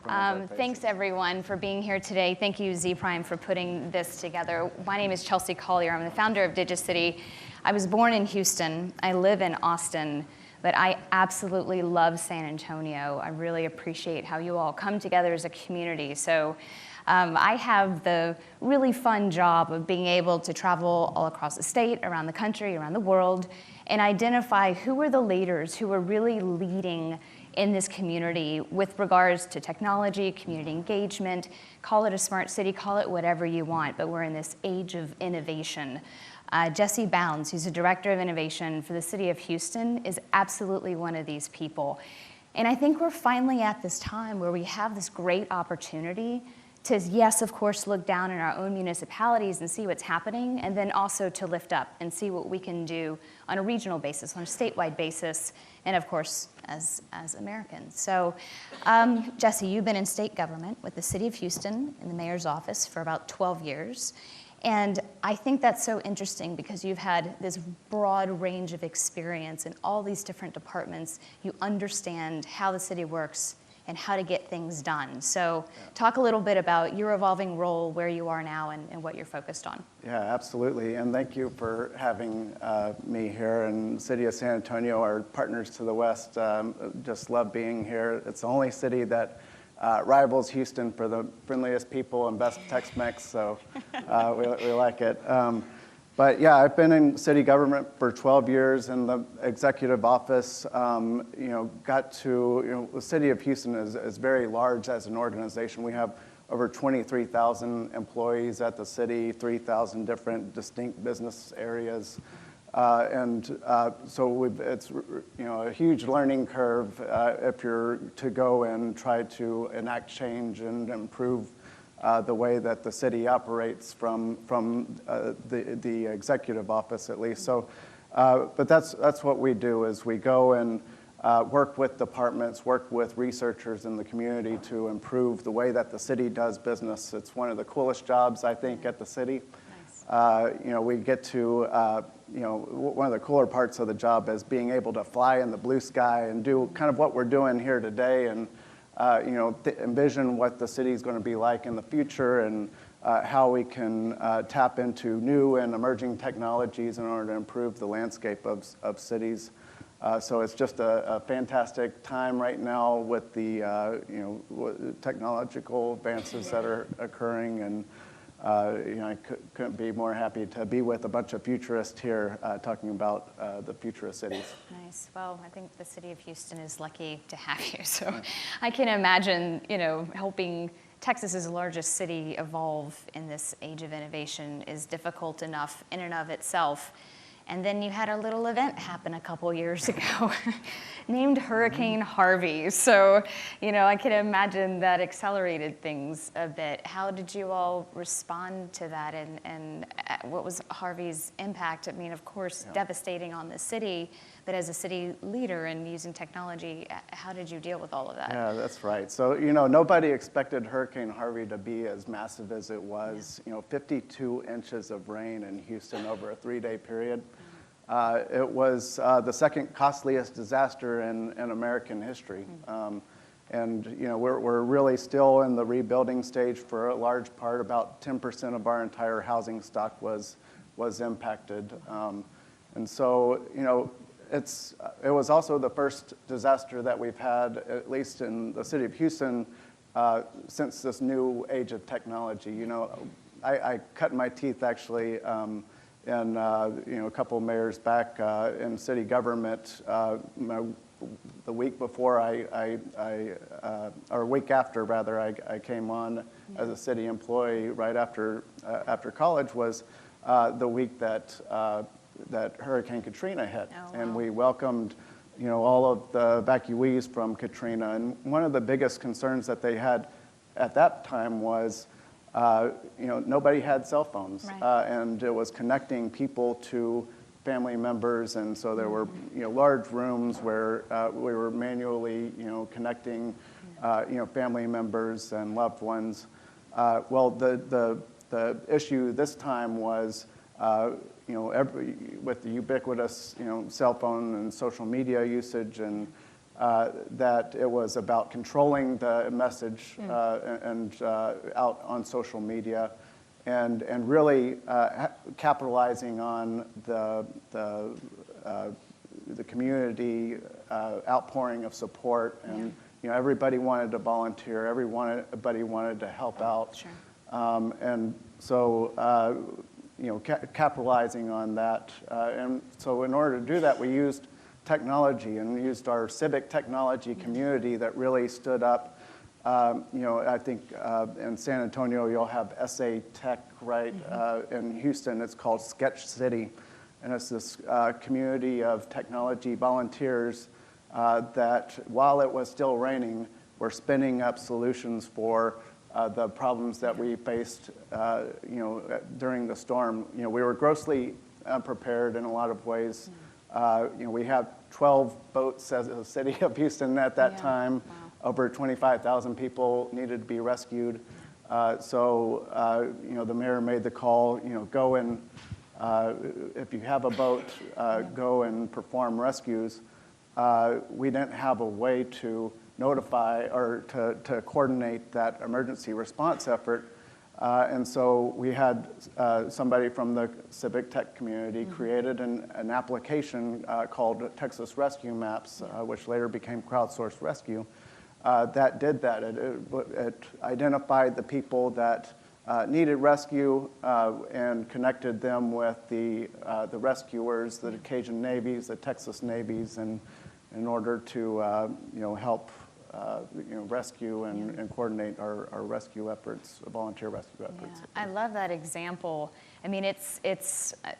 Thanks everyone for being here today. Thank you Z Prime for putting this together. My name is Chelsea Collier. I'm the founder of DigiCity. I was born in Houston. I live in Austin, but I absolutely love San Antonio. I really appreciate how you all come together as a community. So I have the really fun job of being able to travel all across the state, around the country, around the world, and identify who are the leaders who are really leading in this community with regards to technology, community engagement, call it a smart city, call it whatever you want, but we're in this age of innovation. Jesse Bounds, who's the Director of Innovation for the City of Houston, is absolutely one of these people. And I think we're finally at this time where we have this great opportunity to, yes, of course, look down in our own municipalities and see what's happening, and then also to lift up and see what we can do on a regional basis, on a statewide basis, and of course, as Americans. So, Jesse, you've been in state government with the City of Houston in the mayor's office for about 12 years. And I think that's so interesting because you've had this broad range of experience in all these different departments. You understand how the city works and how to get things done. So talk a little bit about your evolving role, where you are now, and what you're focused on. Yeah, absolutely. And thank you for having me here. And City of San Antonio, our partners to the west, just love being here. It's the only city that rivals Houston for the friendliest people and best Tex-Mex, so we like it. But yeah, I've been in city government for 12 years in the executive office. Got to, the City of Houston is very large as an organization. We have over 23,000 employees at the city, 3,000 different distinct business areas. So it's a huge learning curve if you're to go and try to enact change and improve the way that the city operates from the executive office, at least. So, but that's what we do, is we go and work with departments, work with researchers in the community to improve the way that the city does business. It's one of the coolest jobs, I think, at the city. Nice. We get to, one of the cooler parts of the job is being able to fly in the blue sky and do kind of what we're doing here today, and envision what the city is going to be like in the future, and how we can tap into new and emerging technologies in order to improve the landscape of cities. So it's just a fantastic time right now with the technological advances that are occurring, and I couldn't be more happy to be with a bunch of futurists here talking about the future of cities. Nice. Well, I think the City of Houston is lucky to have you. So I can imagine, helping Texas's largest city evolve in this age of innovation is difficult enough in and of itself. And then you had a little event happen a couple years ago named Hurricane Harvey. So, I can imagine that accelerated things a bit. How did you all respond to that, and what was Harvey's impact? I mean, of course, devastating on the city, but as a city leader and using technology, how did you deal with all of that? Yeah, that's right. So, nobody expected Hurricane Harvey to be as massive as it was. 52 inches of rain in Houston over a 3-day period. It was the second costliest disaster in American history. We're really still in the rebuilding stage for a large part. About 10% of our entire housing stock was impacted. And so, it was also the first disaster that we've had, at least in the City of Houston, since this new age of technology. I cut my teeth actually and a couple of mayors back in city government. The week before or week after rather, I came on as a city employee right after college was the week that Hurricane Katrina hit. Oh, wow. And we welcomed all of the evacuees from Katrina. And one of the biggest concerns that they had at that time was nobody had cell phones, right. And it was connecting people to family members, and so there were large rooms where we were manually connecting family members and loved ones. Well, the issue this time was with the ubiquitous cell phone and social media usage and that it was about controlling the message and out on social media, and really capitalizing on the community outpouring of support, and everybody wanted to volunteer, everybody wanted to help out. Sure. And so, capitalizing on that. And so in order to do that, we used technology and used our civic technology community that really stood up. I think in San Antonio, you'll have SA Tech, right? In Houston, it's called Sketch City. And it's this community of technology volunteers that, while it was still raining, were spinning up solutions for the problems that we faced, during the storm. We were grossly unprepared in a lot of ways. We had 12 boats as a city of Houston at that time. Wow. Over 25,000 people needed to be rescued. So, the mayor made the call, go and, if you have a boat, go and perform rescues. We didn't have a way to notify or to coordinate that emergency response effort. And so we had somebody from the civic tech community created an application called Texas Rescue Maps, which later became Crowdsourced Rescue, that did that. It identified the people that needed rescue and connected them with the rescuers, the Cajun Navies, the Texas Navies, and in order to help rescue and coordinate our rescue efforts, volunteer rescue efforts. Yeah, I love that example. I mean, it's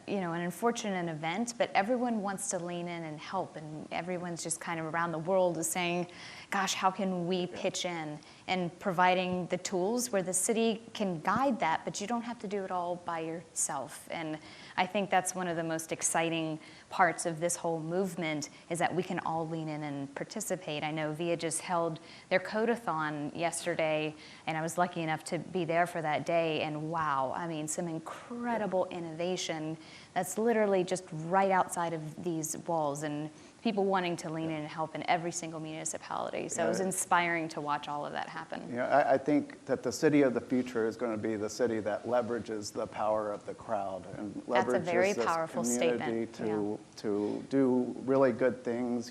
an unfortunate event, but everyone wants to lean in and help, and everyone's just kind of around the world is saying, gosh, how can we pitch in? And providing the tools where the city can guide that, but you don't have to do it all by yourself. And I think that's one of the most exciting parts of this whole movement, is that we can all lean in and participate. I know VIA just held their Codathon yesterday, and I was lucky enough to be there for that day, and wow, I mean, some incredible innovation that's literally just right outside of these walls, and people wanting to lean in and help in every single municipality. So it was inspiring to watch all of that happen. I think that the city of the future is going to be the city that leverages the power of the crowd and leverages That's a very this powerful community statement. to do really good things.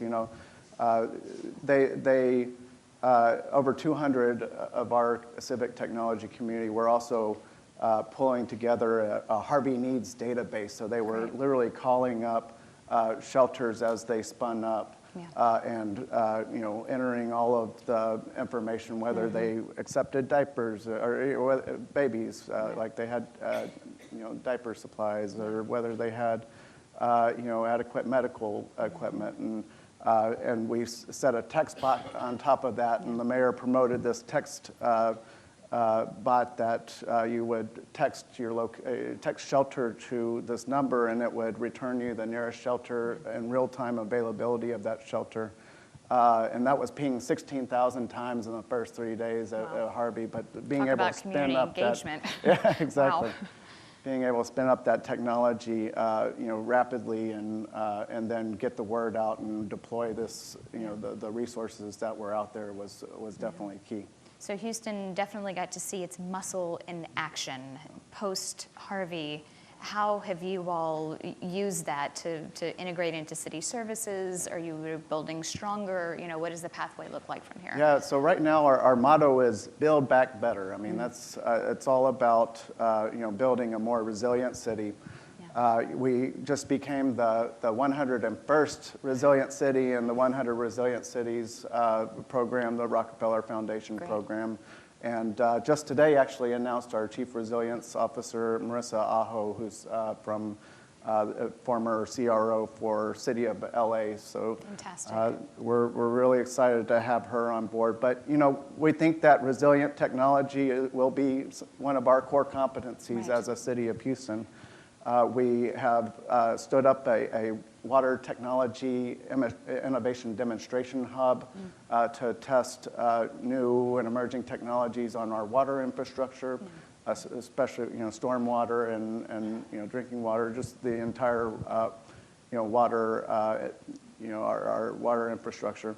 They over 200 of our civic technology community were also pulling together a Harvey needs database. So they were literally calling up shelters as they spun up, and entering all of the information, whether they accepted diapers or babies, like they had diaper supplies, or whether they had adequate medical equipment, and we set a text bot on top of that, and the mayor promoted this text bot that you would text text shelter to this number, and it would return you the nearest shelter and real-time availability of that shelter. And that was pinged 16,000 times in the first 3 days at Harvey. But being able to spin up engagement. Yeah, exactly. Wow. Being able to spin up that technology, rapidly, and then get the word out and deploy this, the resources that were out there was definitely key. So Houston definitely got to see its muscle in action. Post Harvey, how have you all used that to integrate into city services? Are you building stronger? What does the pathway look like from here? Yeah, so right now our motto is build back better. I mean, that's it's all about building a more resilient city. We just became the 101st Resilient City in the 100 Resilient Cities program, the Rockefeller Foundation program. And just today actually announced our Chief Resilience Officer, Marissa Aho, who's from former CRO for City of LA. So fantastic. We're really excited to have her on board. But we think that resilient technology will be one of our core competencies as a city of Houston. We have stood up a water technology innovation demonstration hub to test new and emerging technologies on our water infrastructure, especially stormwater and drinking water, just the entire water, our water infrastructure.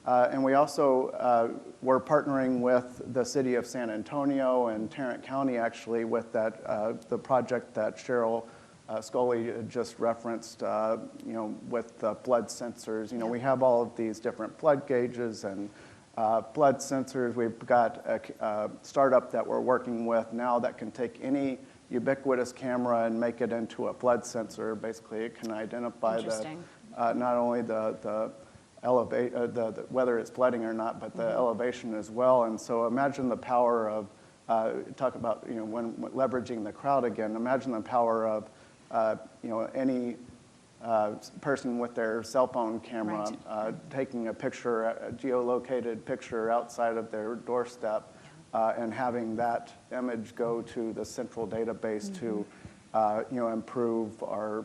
And we also we're partnering with the city of San Antonio and Tarrant County, actually, with that the project that Cheryl Scully just referenced, with the flood sensors. We have all of these different flood gauges and flood sensors. We've got a startup that we're working with now that can take any ubiquitous camera and make it into a flood sensor. Basically, it can identify not only the whether it's flooding or not, but the elevation as well. And so imagine the power of, talk about, when leveraging the crowd again, imagine the power of, any person with their cell phone camera taking a picture, a geolocated picture outside of their doorstep, and having that image go to the central database to improve our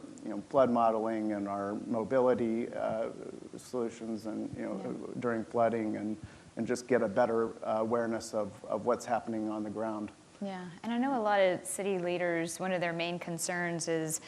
flood modeling and our mobility solutions and during flooding and just get a better awareness of what's happening on the ground. Yeah, and I know a lot of city leaders, one of their main concerns is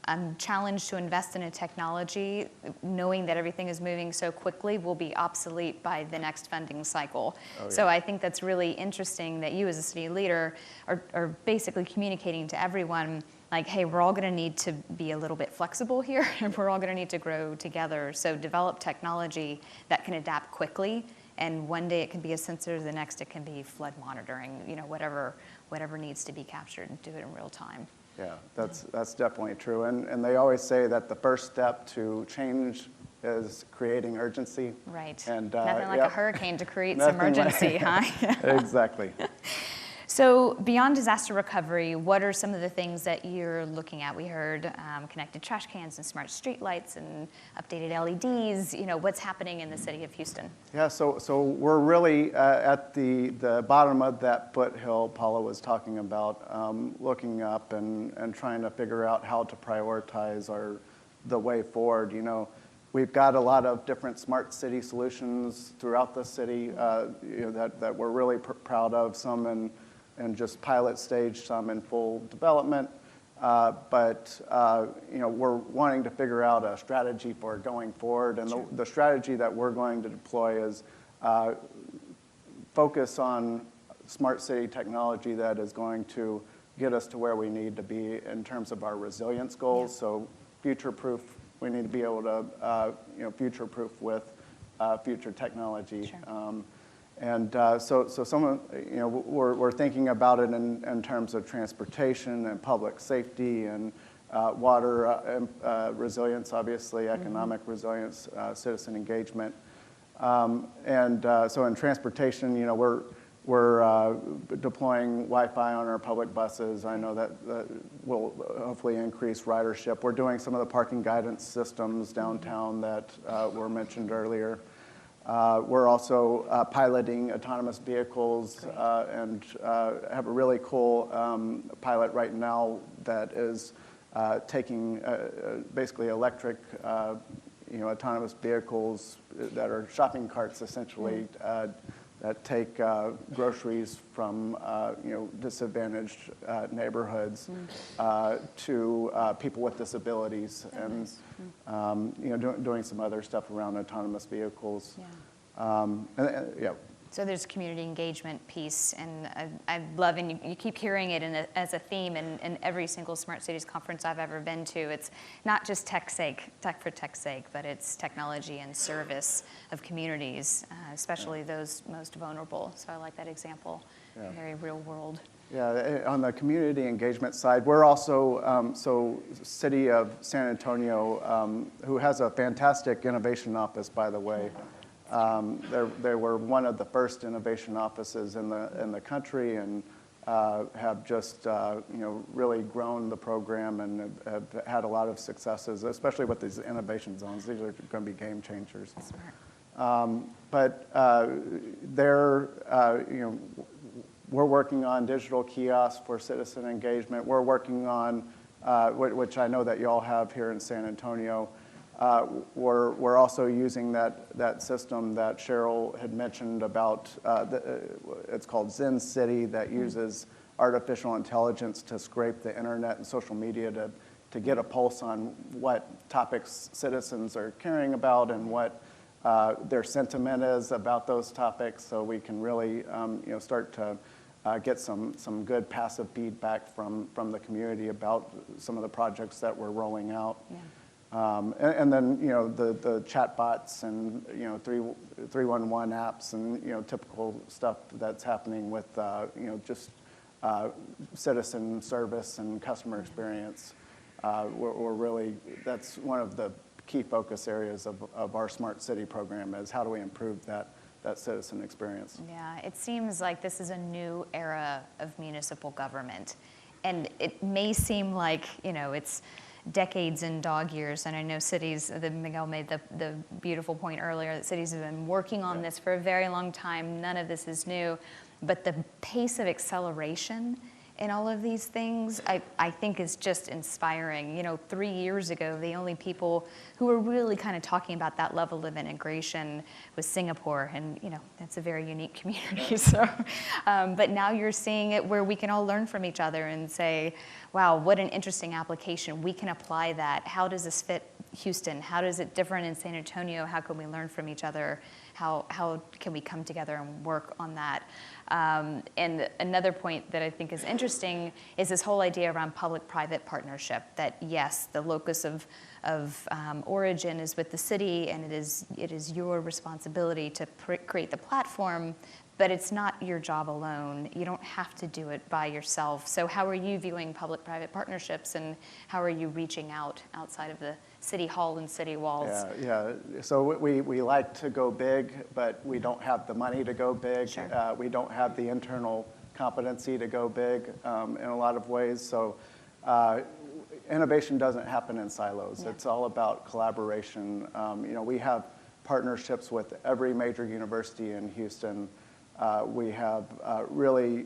I'm challenged to invest in a technology knowing that everything is moving so quickly will be obsolete by the next funding cycle. So I think that's really interesting that you as a city leader are basically communicating to everyone like, hey, we're all going to need to be a little bit flexible here and we're all going to need to grow together. So develop technology that can adapt quickly. And one day it can be a sensor, the next it can be flood monitoring, whatever needs to be captured and do it in real time. Yeah, that's definitely true. And they always say that the first step to change is creating urgency. Right. And nothing like a hurricane to create some urgency, huh? Exactly. So beyond disaster recovery, what are some of the things that you're looking at? We heard connected trash cans and smart street lights and updated LEDs. What's happening in the city of Houston? Yeah, so we're really at the bottom of that foothill Paula was talking about, looking up and trying to figure out how to prioritize the way forward. We've got a lot of different smart city solutions throughout the city that we're really proud of, some in just pilot stage, some in full development. But we're wanting to figure out a strategy for going forward. And the strategy that we're going to deploy is focus on smart city technology that is going to get us to where we need to be in terms of our resilience goals. So future-proof, we need to be able to future-proof with future technology. Sure. So some we're thinking about it in terms of transportation and public safety and water resilience, obviously, economic resilience, citizen engagement. So in transportation, we're deploying Wi-Fi on our public buses. I know that will hopefully increase ridership. We're doing some of the parking guidance systems downtown that were mentioned earlier. We're also piloting autonomous vehicles and have a really cool pilot right now that is taking basically electric autonomous vehicles that are shopping carts essentially that take groceries from disadvantaged neighborhoods to people with disabilities, and doing some other stuff around autonomous vehicles. So there's community engagement piece, and I love, and you keep hearing it as a theme in every single Smart Cities conference I've ever been to. It's not just tech for tech's sake, but it's technology and service of communities, especially those most vulnerable. So I like that example, very real world. Yeah, on the community engagement side, we're also, City of San Antonio, who has a fantastic innovation office, by the way. They were one of the first innovation offices in the country, and have just really grown the program and have had a lot of successes, especially with these innovation zones. These are going to be game changers. But we're working on digital kiosks for citizen engagement. We're working on, which I know that you all have here in San Antonio. We're also using that system that Cheryl had mentioned about, it's called Zen City, that uses artificial intelligence to scrape the internet and social media to get a pulse on what topics citizens are caring about and what their sentiment is about those topics, so we can really start to get some good passive feedback from the community about some of the projects that we're rolling out. Yeah. And then the chat bots and 311 apps and typical stuff that's happening with just citizen service and customer experience. We're really, that's one of the key focus areas of our Smart City program, is how do we improve that citizen experience. Yeah, it seems like this is a new era of municipal government. And it may seem like, it's decades and dog years. And I know cities, Miguel made the beautiful point earlier, that cities have been working on this for a very long time. None of this is new. But the pace of acceleration in all of these things, I think is just inspiring. 3 years ago, the only people who were really kind of talking about that level of integration was Singapore, and that's a very unique community. So, but now you're seeing it where we can all learn from each other and say, wow, what an interesting application. We can apply that. How does this fit Houston? How does it differ in San Antonio? How can we learn from each other? How can we come together and work on that? And another point that I think is interesting is this whole idea around public-private partnership, that yes, the locus of origin is with the city, and it is your responsibility to create the platform, but it's not your job alone. You don't have to do it by yourself. So how are you viewing public-private partnerships, and how are you reaching out outside of the city hall and city walls? Yeah. So we like to go big, but we don't have the money to go big. Sure. We don't have the internal competency to go big in a lot of ways. So innovation doesn't happen in silos. Yeah. It's all about collaboration. We have partnerships with every major university in Houston. We have really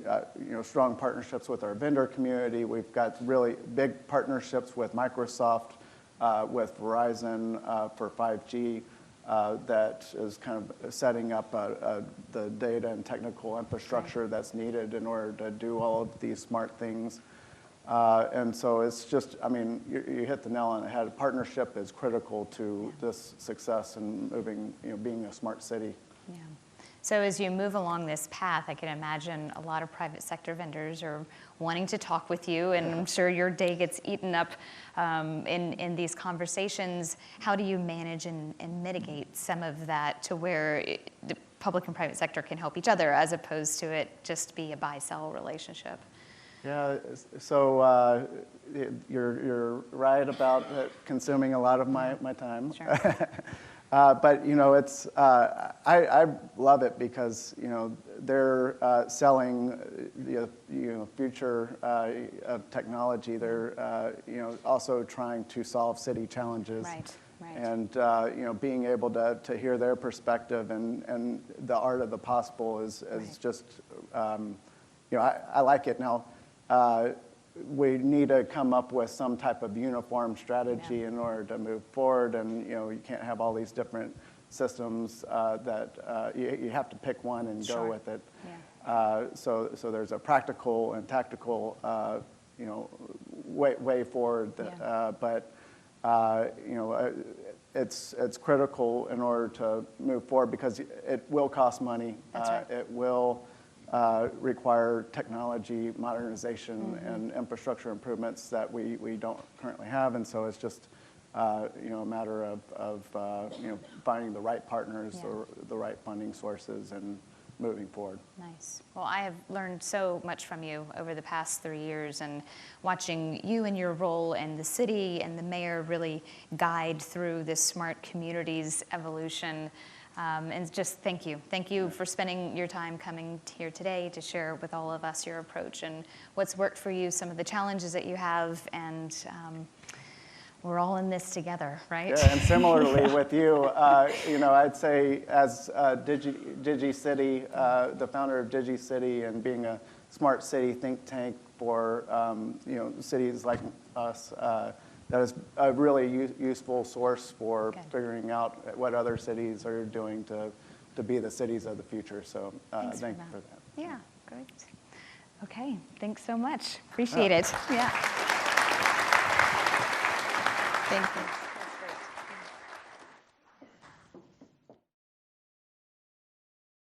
strong partnerships with our vendor community. We've got really big partnerships with Microsoft, with Verizon for 5G, that is kind of setting up the data and technical infrastructure that's needed in order to do all of these smart things. And so it's just, you hit the nail on the head. Partnership is critical to this success and moving, being a smart city. Yeah. So as you move along this path, I can imagine a lot of private sector vendors are wanting to talk with you, and I'm sure your day gets eaten up in these conversations. How do you manage and mitigate some of that to where the public and private sector can help each other, as opposed to it just be a buy-sell relationship? Yeah, so you're right about consuming a lot of my time. Sure. But it's I love it because they're selling the future of technology. They're also trying to solve city challenges. Right. And being able to hear their perspective and the art of the possible is just I like it now. We need to come up with some type of uniform strategy in order to move forward, and you can't have all these different systems that you have to pick one and go with it. Yeah. So there's a practical and tactical way forward, but it's critical in order to move forward, because it will cost money. That's right. It will require technology modernization and infrastructure improvements that we don't currently have, and so it's just a matter of finding the right partners, the right funding sources, and moving forward. Nice. Well, I have learned so much from you over the past 3 years, and watching you in your role and the city and the mayor really guide through this smart communities evolution. And just thank you. Thank you for spending your time coming here today to share with all of us your approach and what's worked for you, some of the challenges that you have, and we're all in this together, right? Yeah, and similarly with you, I'd say as DigiCity, the founder of DigiCity, and being a smart city think tank for cities like us, that is a really useful source for figuring out what other cities are doing to be the cities of the future. So thank you for that. Yeah, great. Okay, thanks so much. Appreciate it. Yeah. Thank you.